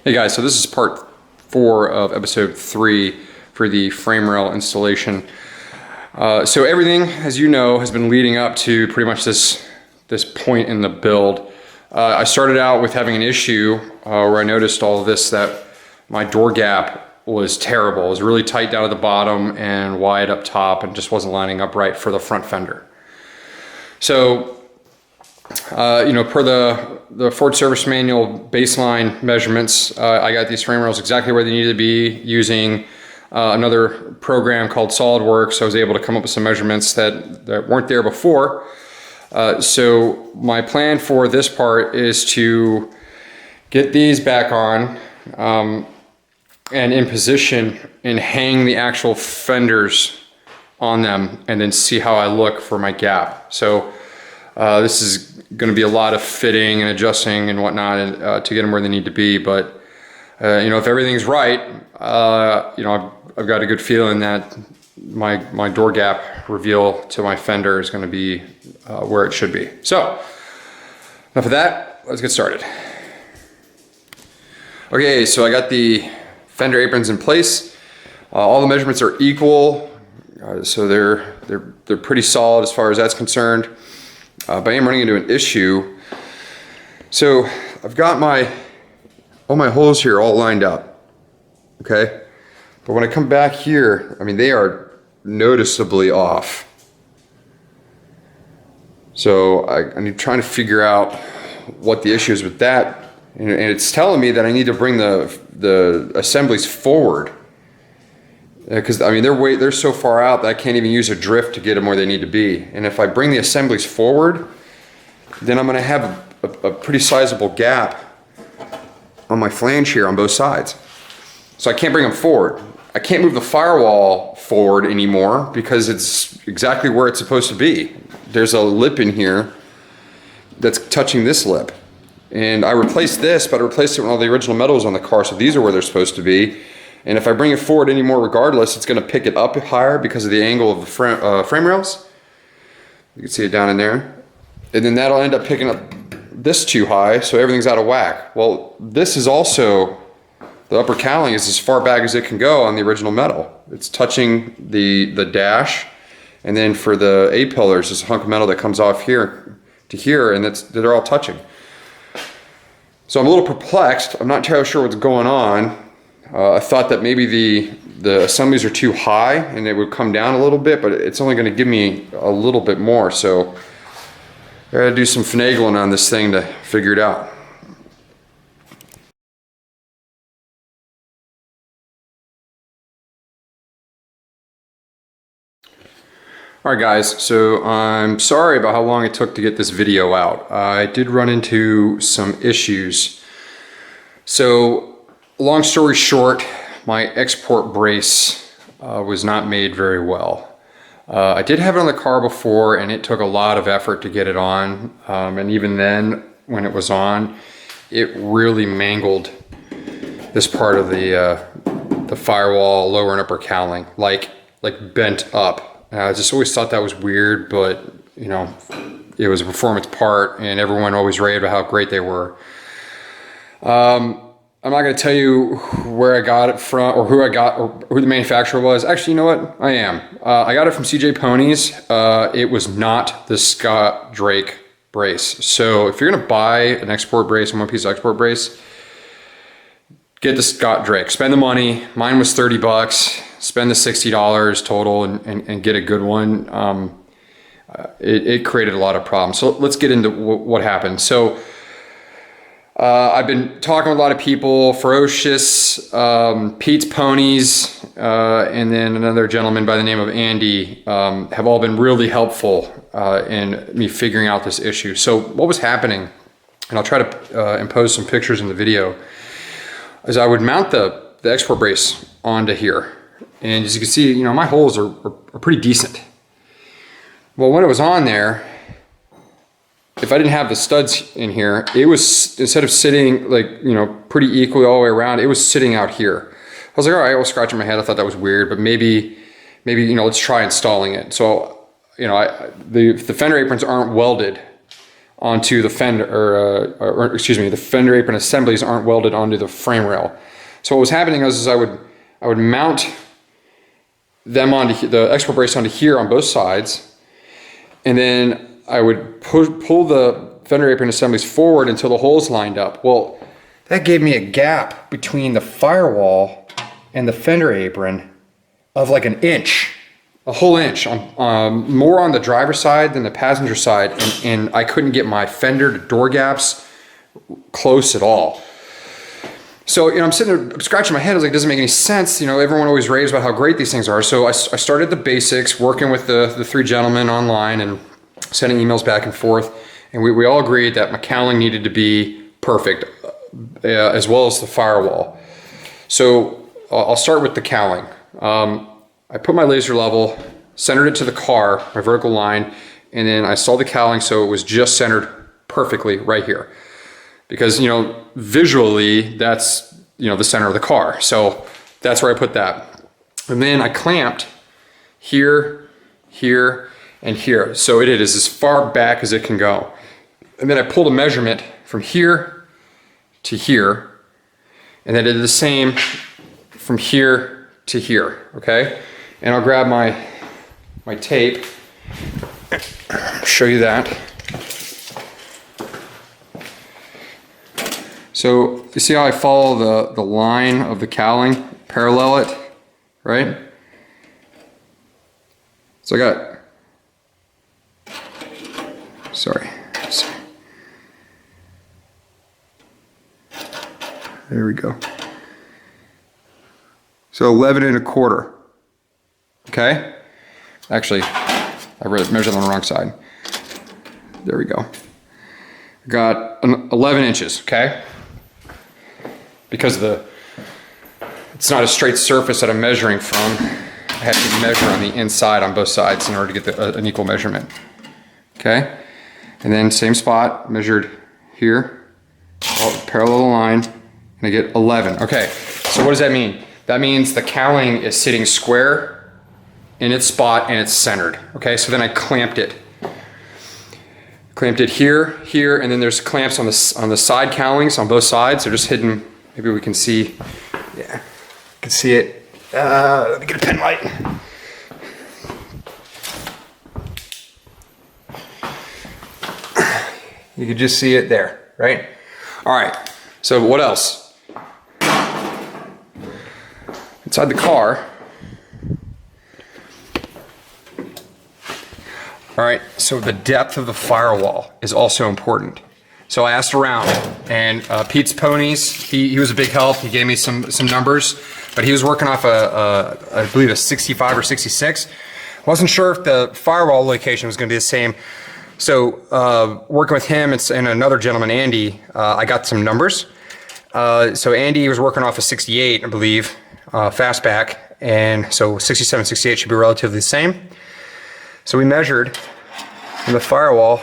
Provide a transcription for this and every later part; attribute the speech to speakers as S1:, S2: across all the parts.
S1: Hey guys, so this is part 4 of episode 3 for the frame rail installation. So everything, as you know, has been leading up to pretty much this point in the build. I started out with having an issue where I noticed all of this, that my door gap was terrible. It was really tight down at the bottom and wide up top and just wasn't lining up right for the front fender. So per the Ford Service Manual baseline measurements, I got these frame rails exactly where they needed to be using another program called SolidWorks. I was able to come up with some measurements that weren't there before. So my plan for this part is to get these back on and in position and hang the actual fenders on them and then see how I look for my gap. So this is going to be a lot of fitting and adjusting and whatnot to get them where they need to be. But if everything's right, I've got a good feeling that my door gap reveal to my fender is going to be where it should be. So enough of that. Let's get started. Okay, so I got the fender aprons in place. All the measurements are equal, so they're pretty solid as far as that's concerned. But I am running into an issue. So I've got all my holes here all lined up, okay? But when I come back here, I mean, they are noticeably off. So I'm trying to figure out what the issue is with that. And it's telling me that I need to bring the assemblies forward. Because I mean they're so far out that I can't even use a drift to get them where they need to be. And if I bring the assemblies forward, then I'm going to have a pretty sizable gap on my flange here on both sides. So I can't bring them forward. I can't move the firewall forward anymore because it's exactly where it's supposed to be. There's a lip in here that's touching this lip. And I replaced this, but I replaced it with all the original metals on the car, so these are where they're supposed to be. And if I bring it forward anymore regardless, it's going to pick it up higher because of the angle of the frame rails. You can see it down in there. And then that'll end up picking up this too high, so everything's out of whack. Well, this is also, the upper cowling is as far back as it can go on the original metal. It's touching the dash, and then for the A-pillars, there's a hunk of metal that comes off here to here, and they're all touching. So I'm a little perplexed. I'm not entirely sure what's going on. I thought that maybe the assemblies are too high and it would come down a little bit, but it's only going to give me a little bit more. So I got to do some finagling on this thing to figure it out. Alright guys, so I'm sorry about how long it took to get this video out. I did run into some issues. So long story short, my export brace was not made very well. I did have it on the car before and it took a lot of effort to get it on. And even then, when it was on, it really mangled this part of the firewall, lower and upper cowling, like bent up. I just always thought that was weird, but it was a performance part and everyone always raved about how great they were. I'm not going to tell you where I got it from or who the manufacturer was. Actually, you know what? I am. I got it from CJ Ponies. It was not the Scott Drake brace. So if you're going to buy an export brace, a one-piece export brace, get the Scott Drake. Spend the money. Mine was 30 bucks. Spend the $60 total and get a good one. It created a lot of problems. So let's get into what happened. So I've been talking with a lot of people, Ferocious, Pete's Ponies, and then another gentleman by the name of Andy, have all been really helpful in me figuring out this issue. So what was happening, and I'll try to impose some pictures in the video, is I would mount the export brace onto here. And as you can see, my holes are pretty decent. Well, when it was on there, if I didn't have the studs in here, it was, instead of sitting pretty equally all the way around, it was sitting out here. I was like, all right, I was scratching my head. I thought that was weird, but maybe let's try installing it. So, the fender aprons aren't welded onto the fender, or excuse me, the fender apron assemblies aren't welded onto the frame rail. So what was happening is I would mount them onto the export brace onto here on both sides, and then I would pull the fender apron assemblies forward until the holes lined up. Well, that gave me a gap between the firewall and the fender apron of like an inch. A whole inch, more on the driver's side than the passenger side, and I couldn't get my fender to door gaps close at all. So, I'm sitting there scratching my head. I was like, it doesn't make any sense. Everyone always raves about how great these things are. So I started the basics, working with the three gentlemen online and sending emails back and forth. And we all agreed that my cowling needed to be perfect, as well as the firewall. So I'll start with the cowling. I put my laser level, centered it to the car, my vertical line, and then I saw the cowling so it was just centered perfectly right here. Because, visually, that's, the center of the car. So that's where I put that. And then I clamped here, here, and here. So it is as far back as it can go. And then I pulled a measurement from here to here, and then I did the same from here to here, okay? And I'll grab my tape, show you that. So you see how I follow the line of the cowling, parallel it, right? So I got, sorry. There we go. So 11 1/4. Okay? Actually, I measured on the wrong side. There we go. I got 11 inches, okay? Because it's not a straight surface that I'm measuring from, I have to measure on the inside on both sides in order to get an equal measurement. Okay? And then same spot, measured here, parallel the line, and I get 11. Okay, so what does that mean? That means the cowling is sitting square in its spot and it's centered. Okay, so then I clamped it. Clamped it here, here, and then there's clamps on the side cowlings on both sides. They're just hidden. Maybe we can see. Yeah, you can see it. Let me get a pen light. You can just see it there, right? All right. So what else? Inside the car. All right, so the depth of the firewall is also important. So I asked around, and Pete's Ponies, he was a big help. He gave me some numbers, but he was working off I believe a 65 or 66. Wasn't sure if the firewall location was going to be the same. So working with him and another gentleman, Andy, I got some numbers. So Andy was working off a 68, I believe, Fastback, and so 67, 68 should be relatively the same. So we measured from the firewall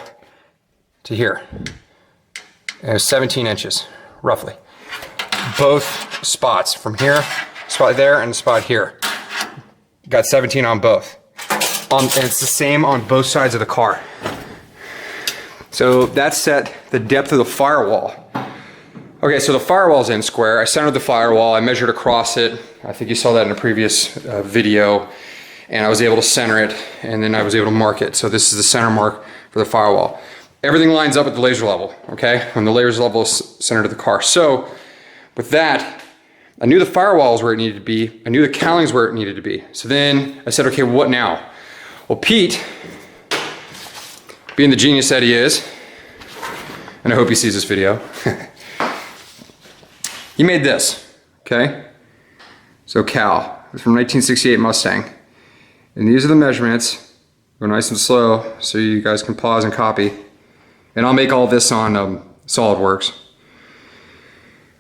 S1: to here. And it was 17 inches, roughly. Both spots, from here, spot there, and the spot here. Got 17 on both. And it's the same on both sides of the car. So that set the depth of the firewall. Okay, so the firewall's in square. I centered the firewall, I measured across it. I think you saw that in a previous video. And I was able to center it, and then I was able to mark it. So this is the center mark for the firewall. Everything lines up at the laser level, okay? When the laser level is centered to the car. So with that, I knew the firewall was where it needed to be. I knew the cowling's where it needed to be. So then I said, okay, what now? Well, Pete, being the genius that he is, and I hope he sees this video, he made this, okay? So cow, it's from 1968 Mustang. And these are the measurements. Go nice and slow so you guys can pause and copy. And I'll make all this on SolidWorks.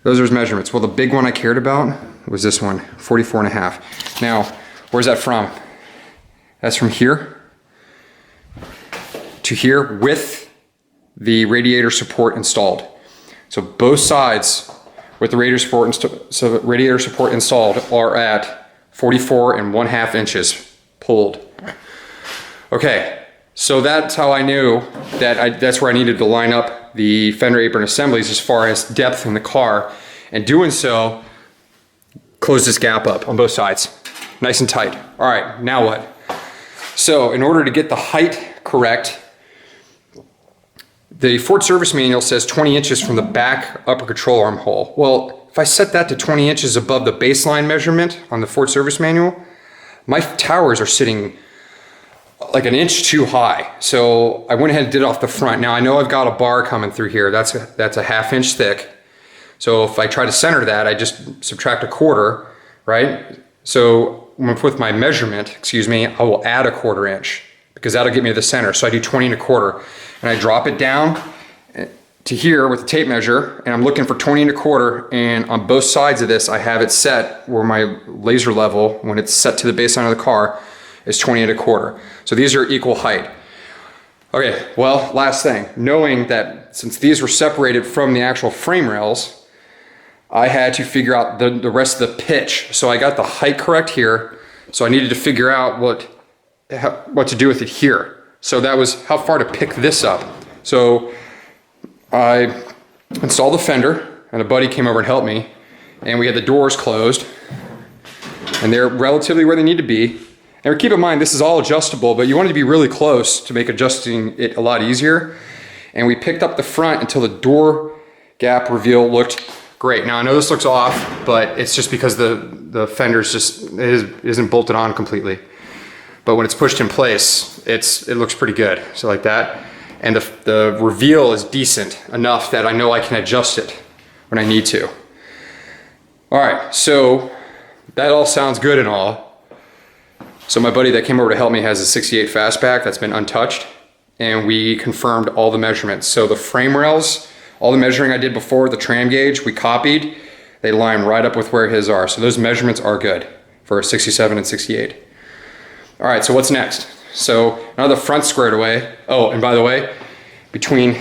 S1: Those are his measurements. Well, the big one I cared about was this one, 44.5. Now, where's that from? That's from here to here with the radiator support installed. So both sides with the radiator support installed are at 44.5 inches pulled. Okay, So that's how I knew that that's where I needed to line up the Fender Apron Assemblies as far as depth in the car. And doing so, close this gap up on both sides, nice and tight. All right, now what? So in order to get the height correct, the Ford service manual says 20 inches from the back upper control arm hole. Well, if I set that to 20 inches above the baseline measurement on the Ford service manual, my towers are sitting like an inch too high. So I went ahead and did it off the front. Now I know I've got a bar coming through here. That's a ½ inch thick. So if I try to center that, I just subtract a quarter, right? So with my measurement, excuse me, I will add a ¼ inch because that'll get me to the center. So I do 20 1/4 and I drop it down to here with the tape measure, and I'm looking for 20 1/4, and on both sides of this I have it set where my laser level, when it's set to the baseline of the car, is 20 1/4. So these are equal height. Okay, well, last thing, knowing that since these were separated from the actual frame rails, I had to figure out the rest of the pitch. So I got the height correct here, so I needed to figure out what to do with it here. So that was how far to pick this up. So I installed the fender, and a buddy came over and helped me, and we had the doors closed, and they're relatively where they need to be. And keep in mind, this is all adjustable, but you want it to be really close to make adjusting it a lot easier. And we picked up the front until the door gap reveal looked great. Now I know this looks off, but it's just because the fender's just isn't bolted on completely. But when it's pushed in place, it looks pretty good. So like that. And the reveal is decent enough that I know I can adjust it when I need to. All right, so that all sounds good and all. So my buddy that came over to help me has a 68 Fastback that's been untouched, and we confirmed all the measurements. So the frame rails, all the measuring I did before, the tram gauge, we copied. They line right up with where his are. So those measurements are good for a 67 and 68. All right, so what's next? So now the front's squared away. Oh, and by the way, between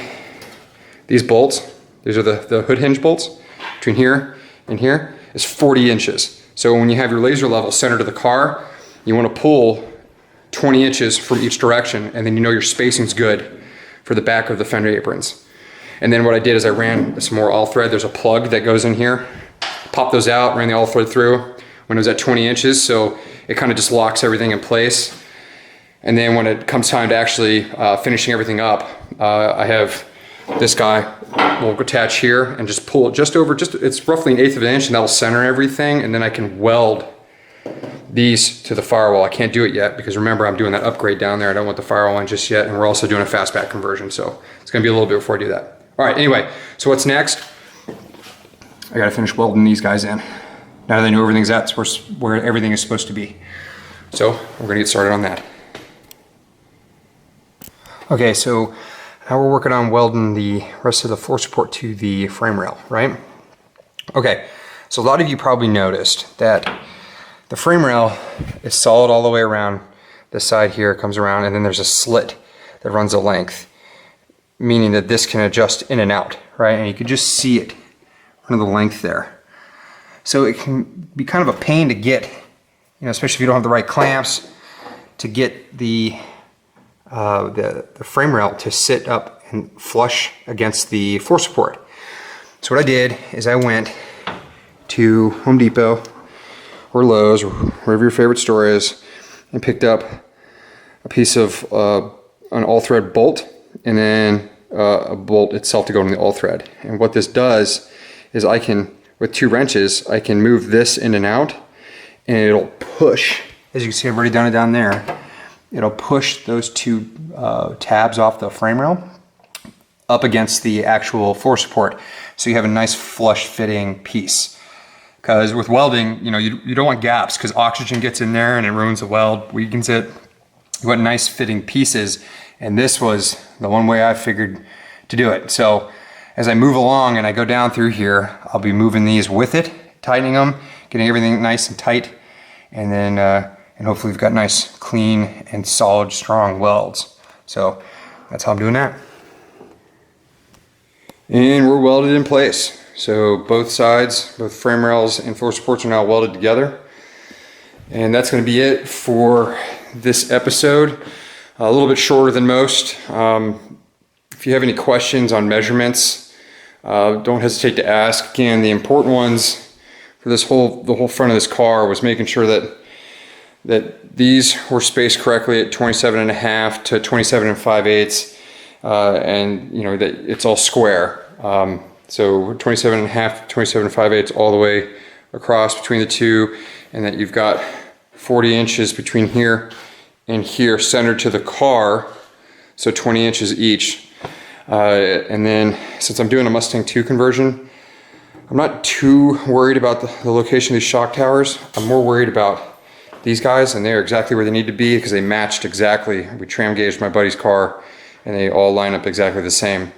S1: these bolts, these are the hood hinge bolts, between here and here is 40 inches. So when you have your laser level centered to the car, you want to pull 20 inches from each direction, and then you know your spacing's good for the back of the fender aprons. And then what I did is I ran some more all thread. There's a plug that goes in here. Popped those out, ran the all thread through when it was at 20 inches, so it kind of just locks everything in place. And then when it comes time to actually finishing everything up, I have this guy will attach here and just pull it just over, it's roughly 1/8 of an inch, and that'll center everything, and then I can weld these to the firewall. I can't do it yet because remember, I'm doing that upgrade down there. I don't want the firewall in just yet, and we're also doing a fastback conversion, so it's gonna be a little bit before I do that. All right, anyway, so what's next? I gotta finish welding these guys in. Now that I know everything's at where everything is supposed to be. So we're gonna get started on that. Okay, so now we're working on welding the rest of the floor support to the frame rail, right? Okay, so a lot of you probably noticed that the frame rail is solid all the way around. This side here comes around, and then there's a slit that runs a length, meaning that this can adjust in and out, right? And you can just see it run the length there. So it can be kind of a pain to get, you know, especially if you don't have the right clamps, to get the frame rail to sit up and flush against the floor support. So what I did is I went to Home Depot or Lowe's or wherever your favorite store is and picked up a piece of an all thread bolt and then a bolt itself to go in the all thread. And what this does is I can, with 2 wrenches, I can move this in and out, and it'll push, as you can see I've already done it down there, it'll push those 2 tabs off the frame rail up against the actual floor support, so you have a nice flush fitting piece. Because with welding, you know, you don't want gaps because oxygen gets in there and it ruins the weld, weakens it. You want nice fitting pieces, and this was the one way I figured to do it. So as I move along and I go down through here, I'll be moving these with it, tightening them, getting everything nice and tight, and then and hopefully we've got nice, clean, and solid, strong welds. So that's how I'm doing that. And we're welded in place. So both sides, both frame rails and floor supports are now welded together. And that's going to be it for this episode. a little bit shorter than most. If you have any questions on measurements, don't hesitate to ask. Again, the important ones for the whole front of this car was making sure that these were spaced correctly at 27.5 to 27 5/8, and you know that it's all square. So 27.5 to 27 5/8 all the way across between the two, and that you've got 40 inches between here and here centered to the car, so 20 inches each. And then since I'm doing a Mustang 2 conversion, I'm not too worried about the location of these shock towers. I'm more worried about these guys, and they're exactly where they need to be because they matched exactly. We tram gauged my buddy's car and they all line up exactly the same.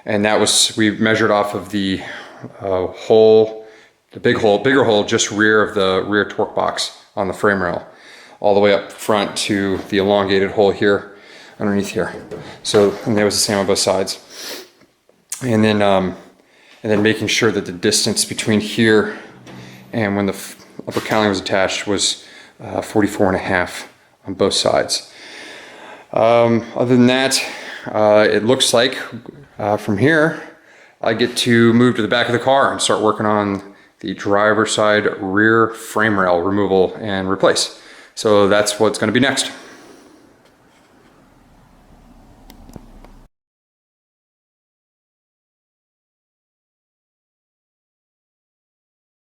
S1: And that was, we measured off of the hole, the bigger hole just rear of the rear torque box on the frame rail, all the way up front to the elongated hole here underneath here. So, and that was the same on both sides. And then making sure that the distance between here and when the upper cowling was attached was 44.5 on both sides. Other than that, it looks like from here I get to move to the back of the car and start working on the driver's side rear frame rail removal and replace. So that's what's going to be next.